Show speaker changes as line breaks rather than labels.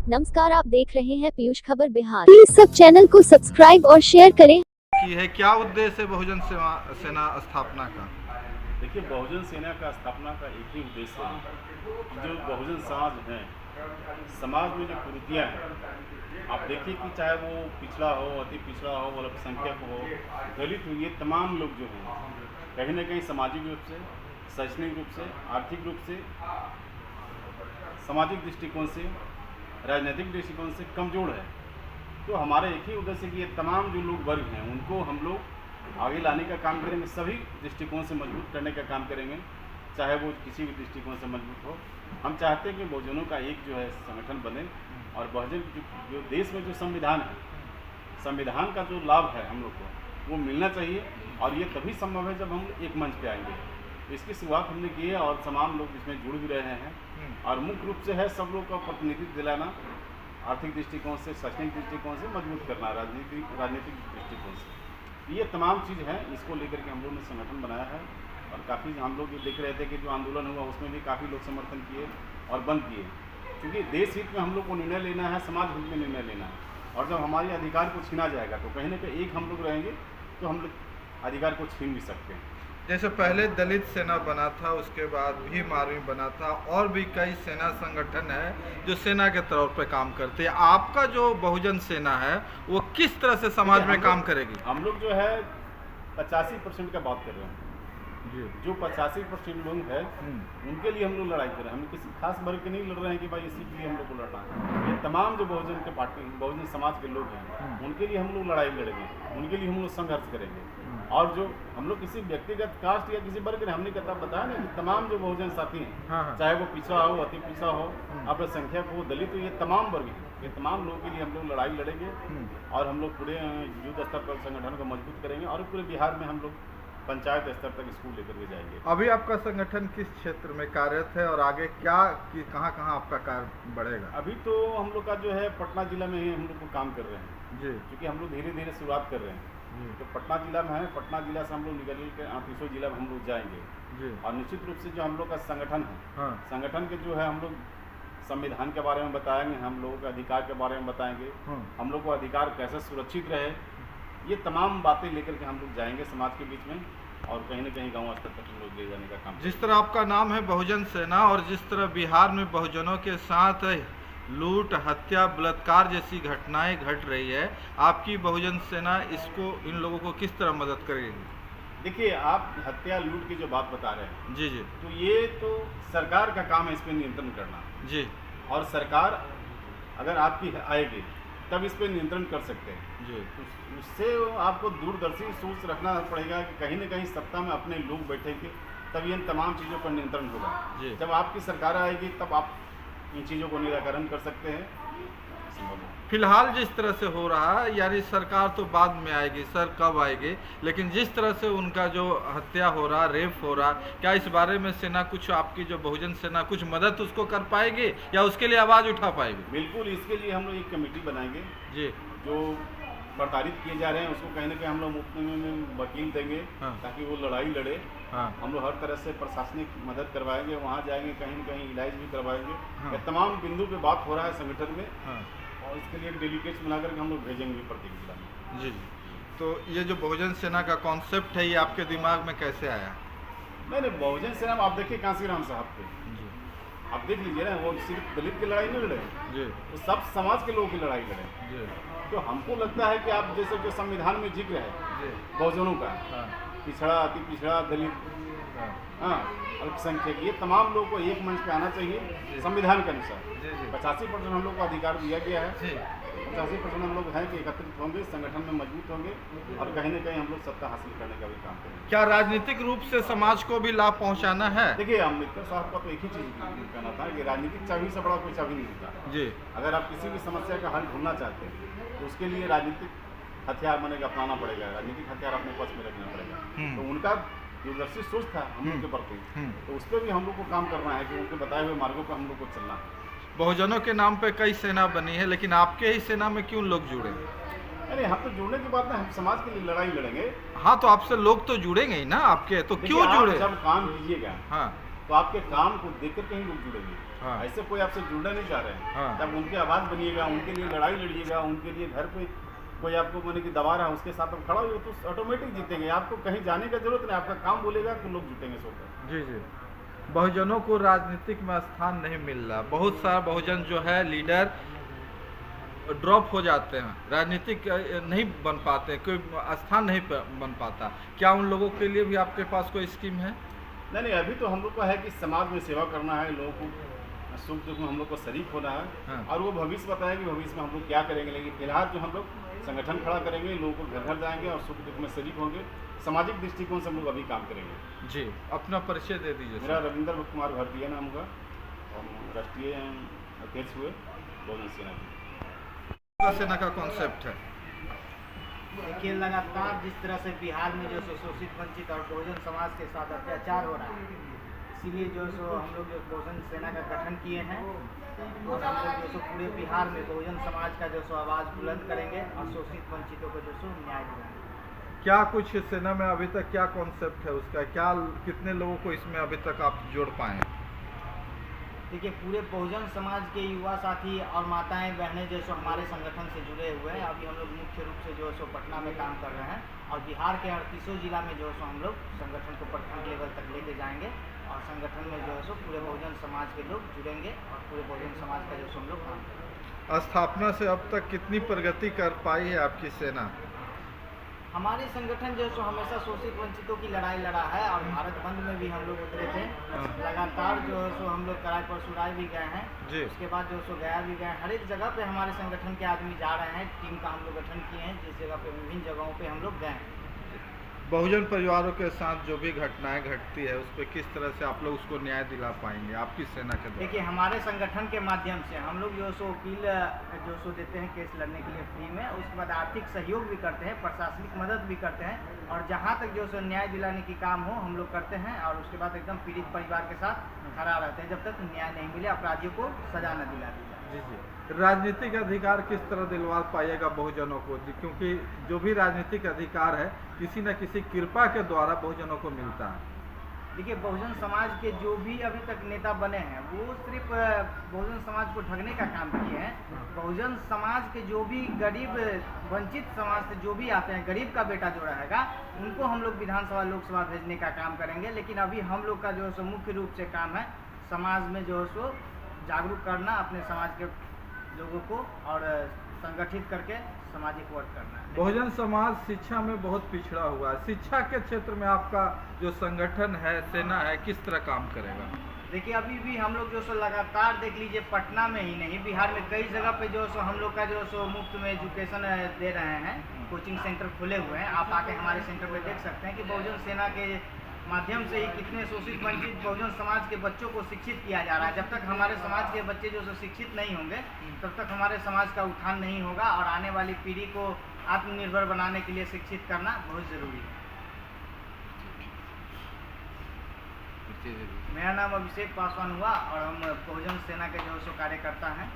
नमस्कार, आप देख रहे हैं पीयूष खबर बिहार। प्लीज सब चैनल को सब्सक्राइब और शेयर करें।
की है क्या उद्देश्य है बहुजन सेना स्थापना का?
देखिए, बहुजन सेना का स्थापना का एक ही उद्देश्य है कि जो बहुजन समाज है, समाज में जो कुरीतियाँ हैं, आप देखिए कि चाहे वो पिछड़ा हो, अति पिछड़ा हो, अल्पसंख्यक हो, दलित हो, ये तमाम लोग जो हैं कहीं ना कहीं सामाजिक रूप से, शैक्षणिक रूप से, आर्थिक रूप से, सामाजिक दृष्टिकोण से, राजनीतिक दृष्टिकोण से कमज़ोर है। तो हमारा एक ही उद्देश्य कि ये तमाम जो लोग वर्ग हैं उनको हम लोग आगे लाने का काम करेंगे, सभी दृष्टिकोण से मजबूत करने का काम करेंगे, चाहे वो किसी भी दृष्टिकोण से मजबूत हो। हम चाहते हैं कि बहुजनों का एक जो है संगठन बने और बहुजन जो देश में जो संविधान है, संविधान का जो लाभ है हम लोग को वो मिलना चाहिए, और ये तभी संभव है जब हम एक मंच पे आएंगे। इसकी शुरुआत हमने की है और तमाम लोग इसमें जुड़ भी रहे हैं, और मुख्य रूप से है सब लोग का प्रतिनिधित्व दिलाना, आर्थिक दृष्टिकोण से, शैक्षणिक दृष्टिकोण से मजबूत करना, राजनीतिक दृष्टिकोण से। ये तमाम चीज़ है, इसको लेकर के हम लोगों ने संगठन बनाया है। और काफ़ी हम लोग ये देख रहे थे कि जो आंदोलन हुआ उसमें भी काफ़ी लोग समर्थन किए और बंद किए, क्योंकि देश हित में हम लोग को निर्णय लेना है, समाज हित में निर्णय लेना है। और जब हमारे अधिकार को छीना जाएगा तो कहीं ना कहीं एक हम लोग रहेंगे तो हम लोग अधिकार को छीन भी सकते हैं।
जैसे पहले दलित सेना बना था, उसके बाद भीम आर्मी बना था, और भी कई सेना संगठन है जो सेना के तौर पे काम करते हैं। आपका जो बहुजन सेना है वो किस तरह से समाज में काम करेगी?
हम लोग जो है 85% का बात कर रहे हैं
जी।
जो 85% लोग हैं उनके लिए हम लोग लड़ाई कर रहे हैं। हम किसी खास वर्ग के नहीं लड़ रहे हैं कि भाई इसी के लिए हम लोग को लड़ना है। ये तमाम जो बहुजन के पार्टी, बहुजन समाज के लोग हैं उनके लिए हम लोग लड़ाई लड़ेंगे, उनके लिए हम लोग संघर्ष करेंगे। और जो हम लोग किसी व्यक्तिगत कास्ट या किसी वर्ग ने हमने कहता बताया ना कि तमाम जो बहुजन साथी हैं, चाहे वो पिछड़ा हो, अति पिछड़ा हो, अल्पसंख्यक हो, दलित हो, ये तमाम वर्ग हैं, ये तमाम लोगों के लिए हम लोग लड़ाई लड़ेंगे। और हम लोग पूरे युद्ध स्तर पर संगठन को मजबूत करेंगे और पूरे बिहार में हम लोग पंचायत स्तर तक स्कूल लेकर के जाएंगे।
अभी आपका संगठन किस क्षेत्र में कार्यरत है और आगे क्या कहाँ आपका कार्य बढ़ेगा?
अभी तो हम लोग का जो है पटना जिला में ही हम लोग को काम कर रहे हैं
जी,
क्योंकि हम लोग धीरे धीरे शुरुआत कर रहे हैं। तो पटना जिला में है, पटना जिला से हम लोग निकल के 38 जिला में हम लोग जाएंगे
जी।
और निश्चित रूप से जो हम लोग का संगठन है,
हाँ।
संगठन के जो है हम लोग संविधान के बारे में बताएंगे, हम लोगों के अधिकार के बारे में बताएंगे, हम लोग को अधिकार कैसे सुरक्षित रहे, ये तमाम बातें लेकर के हम लोग जाएंगे समाज के बीच में, और कहीं ना कहीं गांव स्तर तक हम लोग ले जाने का काम।
जिस तरह आपका नाम है बहुजन सेना, और जिस तरह बिहार में बहुजनों के साथ लूट, हत्या, बलात्कार जैसी घटनाएं घट रही है, आपकी बहुजन सेना इसको, इन लोगों को किस तरह मदद करेगी?
देखिए, आप हत्या लूट की जो बात बता रहे हैं,
जी जी
तो ये तो सरकार का काम है इस पर नियंत्रण करना
जी
और सरकार अगर आपकी आएगी तब इस पर नियंत्रण कर सकते हैं
जी।
तो उससे आपको दूरदर्शी सोच रखना पड़ेगा कि कहीं ना कहीं सत्ता में अपने लोग बैठेंगे तब इन तमाम चीज़ों पर नियंत्रण होगा। जब आपकी सरकार आएगी तब आप इन चीज़ों को निराकरण कर सकते हैं।
फिलहाल जिस तरह से हो रहा है, यानी सरकार तो बाद में आएगी, सर कब आएगी, लेकिन जिस तरह से उनका जो हत्या हो रहा, रेप हो रहा, क्या इस बारे में सेना कुछ, आपकी जो बहुजन सेना कुछ मदद उसको कर पाएगी या उसके लिए आवाज़ उठा पाएगी?
बिल्कुल, इसके लिए हम लोग एक कमेटी बनाएंगे
जी।
जो प्रताड़ित किए जा रहे हैं उसको कहीं ना कहीं हम लोग मुफ्त में वकील देंगे।
हाँ।
ताकि वो लड़ाई लड़े।
हाँ।
हम लोग हर तरह से प्रशासनिक मदद करवाएंगे, वहाँ जाएंगे, कहीं न कहीं इलाज भी करवाएंगे।
हाँ।
ये तमाम बिंदु पे बात हो रहा है संगठन में।
हाँ।
और इसके लिए डेलीगेट्स बना करके हम लोग भेजेंगे प्रत्येक जिला में।
जी। तो ये जो बहुजन सेना का कॉन्सेप्ट है, ये आपके दिमाग में कैसे आया?
नहीं, बहुजन सेना आप देखिए कांसीराम साहब के, आप देख लीजिए ना, वो सिर्फ दलित की लड़ाई नहीं लड़े
जी,
तो सब समाज के लोगों की लड़ाई लड़े।
जी,
तो हमको लगता है कि आप जैसे जो संविधान में जिक्र है
जी।
बहुजनों का,
हाँ।
पिछड़ा, अति पिछड़ा, दलित, हाँ, अल्पसंख्यक, ये तमाम लोगों को एक मंच पे आना चाहिए संविधान के अनुसार। 85% हम लोग को अधिकार दिया गया है। 85% हम लोग हैं कि एकत्रित होंगे, संगठन में मजबूत होंगे और कहीं ना कहीं हम लोग सत्ता हासिल करने का भी काम करेंगे।
क्या राजनीतिक रूप से समाज को भी लाभ पहुंचाना है?
देखिए, अम्बेडकर साहब का तो एक ही चीज़ कहना था कि राजनीतिक चाबी से बड़ा कोई चाबी नहीं होता
जी।
अगर आप किसी भी समस्या का हल ढूंढना चाहते हैं तो उसके लिए राजनीतिक हथियार बनेगा, अपनाना पड़ेगा, राजनीतिक हथियार अपने पक्ष में रखना पड़ेगा। तो उनका दूरदर्शी सोच था हम लोग के प्रति, तो उस पर भी हम लोग को काम करना है कि उनके बताए हुए मार्गों पर हम लोग को चलना है।
बहुजनों के नाम पे कई सेना बनी है, लेकिन आपके ही सेना में क्यों लोग जुड़े?
अरे हम तो जुड़ने की बात ना, हम समाज के लिए लड़ाई लड़ेंगे।
हाँ, तो आपसे लोग तो जुड़ेंगे ही ना आपके, तो क्यों
आप
जुड़े?
जब काम कीजिएगा,
हाँ,
तो आपके काम को देख कर कहीं लोग जुड़ेंगे।
हाँ।
ऐसे कोई आपसे जुड़ना नहीं चाह रहे हैं।
हाँ।
जब उनकी आवाज़ बनिएगा, उनके लिए लड़ाई लड़िएगा, उनके लिए घर पे कोई आपको माने कि दबा रहा है, उसके साथ आप खड़ा हो तो ऑटोमेटिक जीतेंगे। आपको कहीं जाने की जरूरत नहीं, आपका काम बोलेगा तो लोग जुटेंगे सोकर।
जी जी। बहुजनों को राजनीतिक में स्थान नहीं मिल रहा, बहुत सारा बहुजन जो है लीडर ड्रॉप हो जाते हैं, राजनीतिक नहीं बन पाते, कोई स्थान नहीं बन पाता। क्या उन लोगों के लिए भी आपके पास कोई स्कीम है?
नहीं, अभी तो हम लोग का है कि समाज में सेवा करना है, लोगों को सुख दुख में हम लोग को शरीक होना है।
हाँ।
और वो भविष्य बताएं कि भविष्य में हम लोग क्या करेंगे। लेकिन फिलहाल जो हम लोग संगठन खड़ा करेंगे, लोगों को घर घर जाएंगे और सुख दुख में शरीक होंगे। सामाजिक दृष्टिकोण से हम लोग अभी काम करेंगे।
जी, अपना परिचय दे दीजिए।
मेरा रविंद्र कुमार भारतीय नाम होगा और राष्ट्रीय अध्यक्ष हुए बहुजन सेना के।
सेना का कॉन्सेप्ट है,
देखिए लगातार जिस तरह से बिहार में जो शोषित वंचित और बहुजन समाज के साथ अत्याचार हो रहा है, इसीलिए जो सो हम लोग जो बहुजन सेना का गठन किए हैं और हम लोग जो सो पूरे बिहार में बहुजन समाज का जो सो आवाज़ बुलंद करेंगे और शोषित वंचितों को जो सो न्याय दिलाएंगे।
क्या कुछ सेना में अभी तक क्या कॉन्सेप्ट है उसका, क्या कितने लोगों को इसमें अभी तक आप जोड़ पाए?
देखिए पूरे बहुजन समाज के युवा साथी और माताएं बहनें जो सो हमारे संगठन से जुड़े हुए हैं। अभी हम लोग मुख्य रूप से जो सो पटना में काम कर रहे हैं और बिहार के 38 जिला में जो सो हम लोग संगठन को प्रखंड लेवल तक लेके जाएंगे और संगठन में जो है सो पूरे बहुजन समाज के लोग जुड़ेंगे और पूरे बहुजन समाज का जो सो हम लोग काम करेंगे।
स्थापना से अब तक कितनी प्रगति कर पाई है आपकी सेना?
हमारे संगठन जो सो हमेशा शोषित वंचितों की लड़ाई लड़ा है और भारत बंद में भी हम लोग उतरे थे। लगातार जो है सो हम लोग कराई परसुराई भी गए हैं
जी।
उसके बाद जो सो गया भी गए। हर एक जगह पे हमारे संगठन के आदमी जा रहे हैं, टीम का हम लोग गठन किए हैं, जिस जगह पे विभिन्न जगहों पे हम लोग गए हैं।
बहुजन परिवारों के साथ जो भी घटनाएं घटती है उस पर किस तरह से आप लोग उसको न्याय दिला पाएंगे आपकी सेना के द्वारा?
देखिए हमारे संगठन के माध्यम से हम लोग जो सो वकील जो सो देते हैं केस लड़ने के लिए फ्री में, उसके बाद आर्थिक सहयोग भी करते हैं, प्रशासनिक मदद भी करते हैं और जहाँ तक जो सो न्याय दिलाने की काम हो हम लोग करते हैं और उसके बाद एकदम पीड़ित परिवार के साथ खड़ा रहते हैं जब तक न्याय नहीं मिले, अपराधियों को सजा न दिला दी जाए।
जी जी। राजनीतिक अधिकार किस तरह दिलवा पाइएगा बहुजनों को, क्योंकि जो भी राजनीतिक अधिकार है किसी न किसी कृपा के द्वारा बहुजनों को मिलता है।
देखिए बहुजन समाज के जो भी अभी तक नेता बने हैं वो सिर्फ बहुजन समाज को ठगने का काम किए हैं। बहुजन समाज के जो भी गरीब वंचित समाज से जो भी आते हैं, गरीब का बेटा जो रहेगा उनको हम लोग विधानसभा लोकसभा भेजने का काम करेंगे। लेकिन अभी हम लोग का जो है सो मुख्य रूप से काम है समाज में जो है सो जागरूक करना, अपने समाज के लोगों को और संगठित करके सामाजिक वर्क करना है।
बहुजन समाज शिक्षा में बहुत पिछड़ा हुआ है, शिक्षा के क्षेत्र में आपका जो संगठन है, सेना है, किस तरह काम करेगा?
देखिए अभी भी हम लोग जो सो लगातार देख लीजिए पटना में ही नहीं बिहार में कई जगह पे जो सो हम लोग का जो सो मुफ्त में एजुकेशन दे रहे हैं, कोचिंग सेंटर खुले हुए हैं। आप आके हमारे सेंटर पे देख सकते हैं कि बहुजन सेना के माध्यम से ही कितने शोषित वंचित बहुजन समाज के बच्चों को शिक्षित किया जा रहा है। जब तक हमारे समाज के बच्चे जो शिक्षित नहीं होंगे तब तक हमारे समाज का उत्थान नहीं होगा और आने वाली पीढ़ी को आत्मनिर्भर बनाने के लिए शिक्षित करना बहुत ज़रूरी है। मेरा नाम अभिषेक पासवान हुआ और हम बहुजन सेना के जो सो कार्यकर्ता हैं।